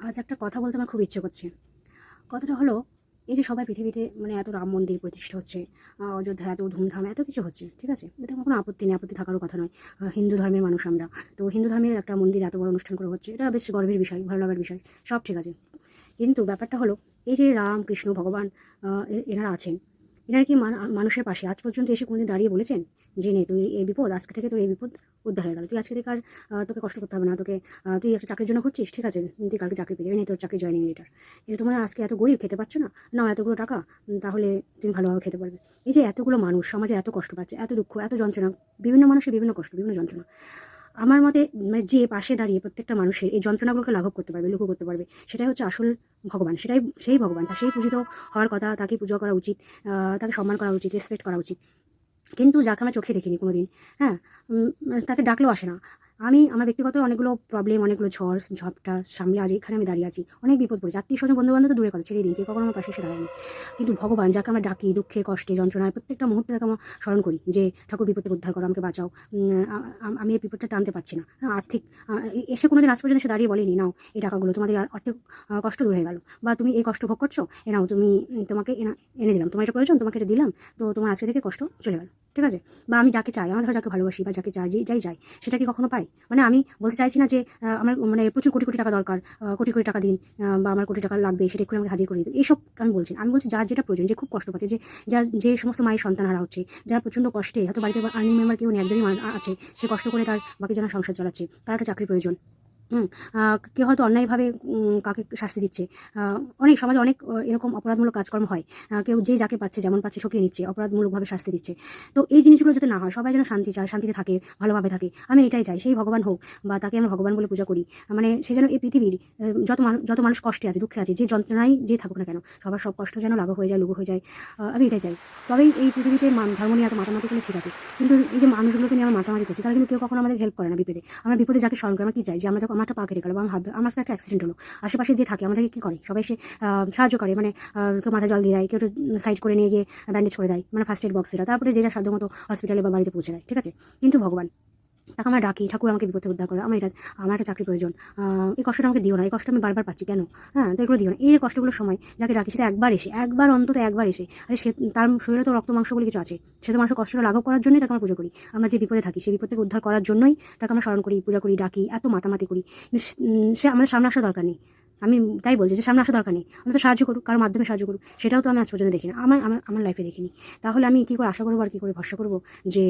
আজ একটা কথা বলতে আমার খুব ইচ্ছে করছে। কথাটা হলো, এই যে সবাই পৃথিবীতে মানে এত রাম মন্দির প্রতিষ্ঠা হচ্ছে, অযোধ্যায় এত ধুমধাম এত কিছু হচ্ছে, ঠিক আছে? এতে আমার কোনো আপত্তি নেই, আপত্তি থাকারও কথা নয়। হিন্দু ধর্মের মানুষ আমরা। তো হিন্দু ধর্মের একটা মন্দির এত বড় অনুষ্ঠান করে হচ্ছে, এটা বেশ গর্বের বিষয়, ভালো লাগার বিষয়, সব ঠিক আছে। কিন্তু ব্যাপারটা হলো, এই যে রাম, কৃষ্ণ, ভগবান এনারা আছেন, এনারা কি মানুষের পাশে আজ পর্যন্ত এসে কোনোদিন দাঁড়িয়ে বলেছেন যে নে তুই এই বিপদ, আজকে থেকে তোর এই বিপদ উদ্ধার হয়ে গেল, তুই আজকে থেকে আর তোকে কষ্ট করতে হবে না, তোকে তুই একটা চাকরির জন্য করছিস, ঠিক আছে, তুই কালকে চাকরি পেয়ে যাবি, নে তোর চাকরি জয়েনিং লেটার। এটা তোমার আজকে এত গরিব খেতে পারছো না, নাও এতগুলো টাকা, তাহলে তুমি ভালোভাবে খেতে পারবে। এই যে এতগুলো মানুষ সমাজে এত কষ্ট পাচ্ছে, এত দুঃখ, এত যন্ত্রণা, বিভিন্ন মানুষের বিভিন্ন কষ্ট, বিভিন্ন যন্ত্রণা, আমার মতে মানে যে পাশে দাঁড়িয়ে প্রত্যেকটা মানুষের এই যন্ত্রণাগুলোকে লাঘব করতে পারবে, লঘু করতে পারবে, সেটাই হচ্ছে আসল ভগবান, সেটাই সেই ভগবান, তার সেই পূজিত হওয়ার কথা, তাকে পুজো করা উচিত, তাকে সম্মান করা উচিত, রেসপেক্ট করা উচিত। কিন্তু যাকে আমরা চোখে দেখিনি কোনোদিন, হ্যাঁ, তাকে ডাকলেও আসে না। আমি আমার ব্যক্তিগত অনেকগুলো প্রবলেম, অনেকগুলো ঝড় ঝাপটা সামলে আজ এখানে আমি দাঁড়িয়ে আছি, অনেক বিপদ পড়েছে, আত্মীয় স্বজন বন্ধু বান্ধব তো দূরের কথা, ছেড়ে দিন, কেউ কখনো আমার পাশে এসে দাঁড়ায়নি। কিন্তু ভগবান যাকে আমরা ডাকি, দুঃখে কষ্টে যন্ত্রণায় প্রত্যেকটা মুহূর্তে তাকে আমরা স্মরণ করি যে ঠাকুর বিপদে উদ্ধার করো, আমাকে বাঁচাও, আমি এই বিপদটা টানতে পারছি না, হ্যাঁ, আর্থিক এসে কোনোদিন আজ পর্যন্ত এসে দাঁড়িয়ে বলেনি নাও এই টাকাগুলো তোমাদের আর্থিক কষ্ট দূর হয়ে গেল, বা তুমি এই কষ্ট ভোগ করছো, এ নাও তুমি, তোমাকে এনে দিলাম, তোমার এটা প্রয়োজন, তোমাকে এটা দিলাম, তো তোমার আজকে থেকে কষ্ট চলে গেল, ঠিক আছে? বা আমি যাকে চাই, আমার ধরো যাকে ভালোবাসি বা যাকে চাই, যাই চাই, সেটা কি কখনো পাই? মানে আমি বলতে চাইছি না যে আমার মানে প্রচুর কোটি কোটি টাকা দরকার, কোটি কোটি টাকা দিন, বা আমার কোটি টাকা লাগবে, সেটা এক্ষুনি আমাকে হাজির করে দিন, এইসব আমি বলছি না। আমি বলছি যার যেটা প্রয়োজন, যে খুব কষ্ট পাচ্ছে, যে সমস্ত মায়ের সন্তান হারা হচ্ছে, যারা প্রচণ্ড কষ্টে, হয়তো বাড়িতে আর্নিং মেম্বার কেউ নেই, একজনই আছে, সে কষ্ট করে তার বাকি জনের সংসার চালাচ্ছে, তার একটা চাকরির প্রয়োজন। হুম, কেউ হয়তো অন্যায়ভাবে কাউকে শাস্তি দিচ্ছে। অনেক সমাজে অনেক এরকম অপরাধমূলক কাজকর্ম হয়। কেউ যে যাকে পাচ্ছে, যেমন পাচ্ছে ঠকিয়ে নিচ্ছে, অপরাধমূলকভাবে শাস্তি দিচ্ছে। তো এই জিনিসগুলো যাতে না হয়, সবাই যেন শান্তি চায়, শান্তিতে থাকে, ভালোভাবে থাকে। আমি এটাই চাই, সেই ভগবান হোক বা তাকে আমরা ভগবান বলে পূজা করি। মানে সে যেন এই পৃথিবীর যত মানুষ কষ্টে আছে, দুঃখে আছে, যে যন্ত্রণায় যে থাকুক না কেন, সবার সব কষ্ট যেন লাঘব হয়ে যায়, লঘু হয়ে যায়। আমি এটাই চাই। তবেই এই পৃথিবীতে ধর্ম নিয়ে এত মাতামাতি করলে ঠিক আছে। কিন্তু এই যে মানুষগুলোকে নিয়ে আমরা মাতামাতি করছি, তারা কিন্তু কেউ কখনো আমাদের হেল্প করে না বিপদে। আমরা বিপদে যাকে স্মরণ করি, আমরা কি চাই যে আমরা যখন আমার একটা পা কেটে গেলো বা আমার হাত, আমার সাথে একটা অ্যাক্সিডেন্ট হলো, আশেপাশে যে থাকে আমাদেরকে কী করে, সবাই এসে সাহায্য করে, মানে কেউ মাথা জল দিয়ে দেয়, কেউ সাইড করে নিয়ে গিয়ে ব্যান্ডেজ করে দেয়, মানে ফার্স্ট এড বক্স, এটা তারপরে যে যার সাধ্য মতো হসপিটালে বা বাড়িতে পৌঁছে দেয়, ঠিক আছে? কিন্তু ভগবান, তাকে আমরা ডাকি, ঠাকুর আমাকে বিপদে উদ্ধার করে, আমার একটা চাকরি প্রয়োজন, এই কষ্টটা আমাকে দিও না, এই কষ্ট আমি বারবার পাচ্ছি কেন, হ্যাঁ, তো এগুলো দিও না। এই কষ্টগুলোর সময় যাকে ডাকি, সেটা একবার অন্তত একবার এসে, আরে সে, তার শরীরে তো রক্ত মাংস বলে কিছু আছে, সে তো মানুষের কষ্টটা লাঘব করার জন্যই তাকে আমরা পুজো করি। আমরা যে বিপদে থাকি, সেই বিপদ থেকে উদ্ধার করার জন্যই তাকে আমরা স্মরণ করি, পূজা করি, ডাকি, এত মাতামাতি করি। কিন্তু সে আমাদের সামনে আসার দরকার নেই। আমি তাই বলছি যে সামনে আসার দরকার নেই, আমরা তো সাহায্য করুক, কারোর মাধ্যমে সাহায্য করুক, সেটাও তো আমি আজ পর্যন্ত দেখি না, আমার লাইফে দেখিনি। তাহলে আমি কী করে আশা করবো আর কী করে ভরসা করবো যে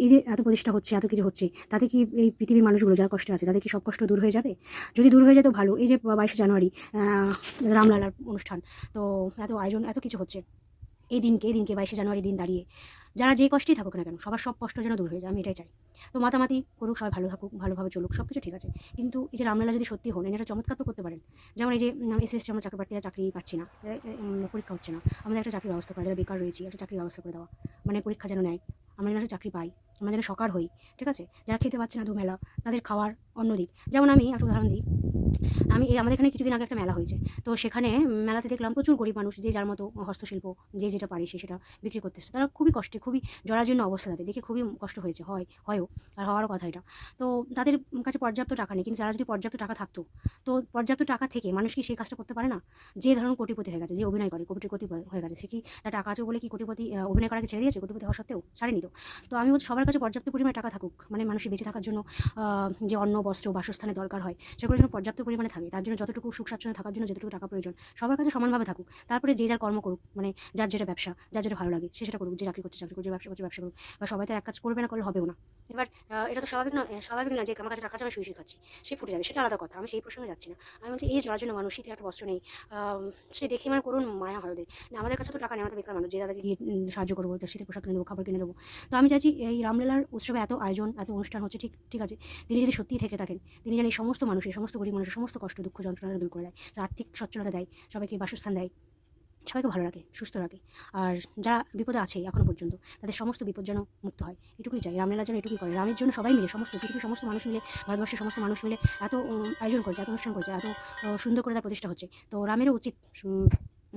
এই যে এত প্রতিষ্ঠা হচ্ছে, এত কিছু হচ্ছে, তাতে কি এই পৃথিবীর মানুষগুলো যারা কষ্টে আছে, তাদের কি সব কষ্ট দূর হয়ে যাবে? যদি দূর হয়ে যায় তো ভালো। এই যে 22শে জানুয়ারি রামলালার অনুষ্ঠান, তো এত আয়োজন, এত কিছু হচ্ছে, এই দিনকে 22শে জানুয়ারি দিন দাঁড়িয়ে যারা যে কষ্টেই থাকুক না কেন, সবার সব কষ্ট যেন দূর হয়ে যায়, আমি এটাই চাই। তো মাতামাতি করুক, সবাই ভালো থাকুক, ভালোভাবে চলুক, সব কিছু ঠিক আছে। কিন্তু এই যে রামলালা যদি সত্যি হন, এটা চমৎকার তো করতে পারেন। যেমন এই যে এসএসটি আমরা চাকরি প্রার্থীরা চাকরি পাচ্ছি না, পরীক্ষা হচ্ছে না, আমাদের একটা চাকরির ব্যবস্থা করা, যারা বেকার রয়েছি একটা চাকরির ব্যবস্থা করে দেওয়া, মানে পরীক্ষা যেন নেয়, আমরা যেন একটা চাকরি পাই, আমরা যেন সকার হই, ঠিক আছে? যারা খেতে পাচ্ছে না দুবেলা, তাদের খাওয়ার অন্য দিক। যেমন আমি একটা উদাহরণ দিই, আমাদের এখানে কিছুদিন আগে একটা মেলা হয়েছে, তো সেখানে মেলাতে দেখলাম প্রচুর গরিব মানুষ, যে যার মতো হস্তশিল্প, যে যেটা পারে সে সেটা বিক্রি করতেছে, তারা খুবই কষ্টে, খুবই জরাজীর্ণ অবস্থা, তাদের দেখে খুবই কষ্ট হয়েছে, হয়ও, আর হওয়ারও কথা এটা। তো তাদের কাছে পর্যাপ্ত টাকা নেই, কিন্তু যারা যদি পর্যাপ্ত টাকা থাকতো, তো পর্যাপ্ত টাকা থেকে মানুষ কি সেই কাজটা করতে পারে না? যে ধরুন কোটিপতি হয়ে গেছে, যে অভিনয় করে কোটিপতি হয়ে গেছে, সে কি তার টাকা আছে বলে কি কোটিপতি অভিনয় করাকে ছেড়ে দিয়েছে? কোটিপতি হওয়া সত্ত্বেও ছাড়েনি তো। তো আমি বলছি সবার কাছে পর্যাপ্ত পরিমাণে টাকা থাকুক, মানে মানুষের বেঁচে থাকার জন্য যে অন্ন, বস্ত্র, বাসস্থানের দরকার হয়, সেগুলো যেন পর্যাপ্ত পরিমাণে থাকে, তার জন্য যতটুকু সুখ স্বাচ্ছন্দ্যে থাকার জন্য যেটুকু টাকা প্রয়োজন, সবার কাছে সমানভাবে থাকুক। তারপরে যে যার কর্ম করুক, মানে যার যেটা ব্যবসা, যার যেটা ভালো লাগে সে সেটা করুক, যে চাকরি করছে চাকরি করুক, যে ব্যবসা করছে ব্যবসা করুক, বা সবাই তো এক কাজ করবে না, করলে হবেও না। এবার এটা তো স্বাভাবিক না যে আমার কাছে টাকা আছে আমি শুয়ে খাচ্ছি, সে ফুটে যাবে, সেটা আলাদা কথা, আমি সেই প্রসঙ্গে যাচ্ছি না। আমি বলছি এই জড়ার জন্য মানুষ, শীতের একটা বস্ত্র নেই, সে দেখে আমার করুন মায়া হয় ওদের, না আমাদের কাছে তো টাকা নেই, আমাদের বেকার মানুষ, যে তাদেরকে গিয়ে সাহায্য করবো, শীতের পোশাক কিনে দেবো, খাবার কিনে দেবো। তো আমি চাইছি এই রামলীলার উৎসবে এত আয়োজন, এত অনুষ্ঠান হচ্ছে, ঠিক ঠিক আছে, তিনি যদি সত্যিই থেকে থাকেন, তিনি যেন এই সমস্ত মানুষের, সমস্ত গরিব মানুষের সমস্ত কষ্ট, দুঃখ, যন্ত্রণা দূর করে দেয়, আর্থিক সচ্ছলতা দেয়, সবাইকে বাসস্থান দেয়, সবাইকে ভালো রাখে, সুস্থ রাখে। আর যারা বিপদে আছে এখনো পর্যন্ত, তাদের সমস্ত বিপদ যেন মুক্ত হয়, এটুকুই চাই। রামলীলা যেন এটুকুই করে, রামের জন্য সবাই মিলে, সমস্ত পৃথিবীর সমস্ত মানুষ মিলে, ভারতবর্ষের সমস্ত মানুষ মিলে এত আয়োজন করছে, এত অনুষ্ঠান করছে, এত সুন্দর করে তার প্রতিষ্ঠা হচ্ছে। তো রামেরও উচিত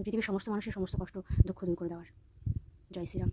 পৃথিবীর সমস্ত মানুষের সমস্ত কষ্ট, দুঃখ দূর করে দেওয়ার। জয় শ্রীরাম।